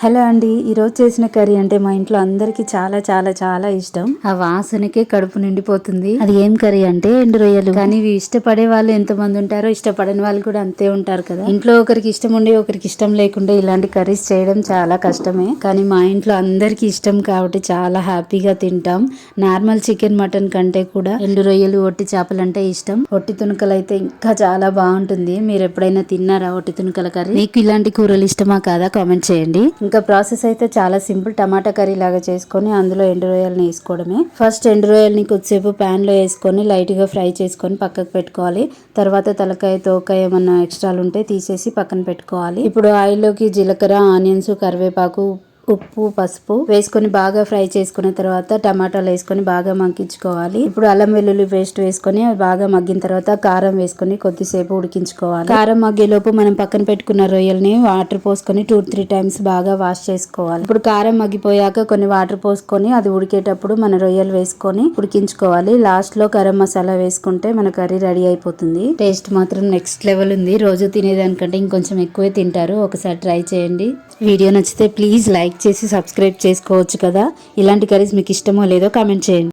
Hello అండి, ఈరోజు చేసిన కర్రీ అంటే మా ఇంట్లో అందరికి చాలా చాలా చాలా ఇష్టం. ఆ వాసనకే కడుపు నిండిపోతుంది. అది ఏం కర్రీ అంటే ఎండు రొయ్యలు. కానీ ఇవి ఇష్టపడే వాళ్ళు ఎంతమంది ఉంటారో ఇష్టపడని వాళ్ళు కూడా అంతే ఉంటారు కదా. ఇంట్లో ఒకరికి ఇష్టం ఉండి ఒకరికి ఇష్టం లేకుండా ఇలాంటి కర్రీస్ చేయడం చాలా కష్టమే. కానీ మా ఇంట్లో అందరికి ఇష్టం కాబట్టి చాలా హ్యాపీగా తింటాం. నార్మల్ చికెన్ మటన్ కంటే కూడా ఎండు రొయ్యలు ఒట్టి చేపలు అంటే ఇష్టం. ఒట్టి తునకలు అయితే ఇంకా చాలా బాగుంటుంది. మీరు ఎప్పుడైనా తిన్నారా ఒట్టి తునకల కర్రీ? మీకు ఇలాంటి కూరలు ఇష్టమా కాదా కామెంట్ చేయండి. ఇంకా ప్రాసెస్ అయితే చాలా సింపుల్. టమాటా కర్రీ లాగా చేసుకొని అందులో ఎండు రొయ్యలని వేసుకోవడమే. ఫస్ట్ ఎండు రొయ్యలని కొద్దిసేపు ప్యాన్ లో వేసుకొని లైట్ గా ఫ్రై చేసుకొని పక్కకు పెట్టుకోవాలి. తర్వాత తలకాయ తోకాయ ఏమన్నా ఎక్స్ట్రాలు ఉంటే తీసేసి పక్కన పెట్టుకోవాలి. ఇప్పుడు ఆయిల్ లోకి జీలకర్ర, ఆనియన్స్, కరివేపాకు, ఉప్పు, పసుపు వేసుకొని బాగా ఫ్రై చేసుకున్న తర్వాత టమాటాలు వేసుకొని బాగా మగ్గించుకోవాలి. ఇప్పుడు అల్లం వెల్లుల్లి పేస్ట్ వేసుకొని బాగా మగ్గిన తర్వాత కారం వేసుకొని కొద్దిసేపు ఉడికించుకోవాలి. కారం మగ్గేలోపు మనం పక్కన పెట్టుకున్న రొయ్యల్ని వాటర్ పోసుకొని 2-3 టైమ్స్ బాగా వాష్ చేసుకోవాలి. ఇప్పుడు కారం మగ్గిపోయాక కొన్ని వాటర్ పోసుకొని అది ఉడికేటప్పుడు మన రొయ్యలు వేసుకొని ఉడికించుకోవాలి. లాస్ట్ లో గరం మసాలా వేసుకుంటే మన కర్రీ రెడీ అయిపోతుంది. టేస్ట్ మాత్రం నెక్స్ట్ లెవెల్ ఉంది. రోజు తినేదానికంటే ఇంకొంచెం ఎక్కువే తింటారు. ఒకసారి ట్రై చేయండి. వీడియో నచ్చితే ప్లీజ్ లైక్ చేసి సబ్స్క్రైబ్ చేసుకోవచ్చు కదా. ఇలాంటి కర్రీస్ మీకు ఇష్టమో లేదో కామెంట్ చేయండి.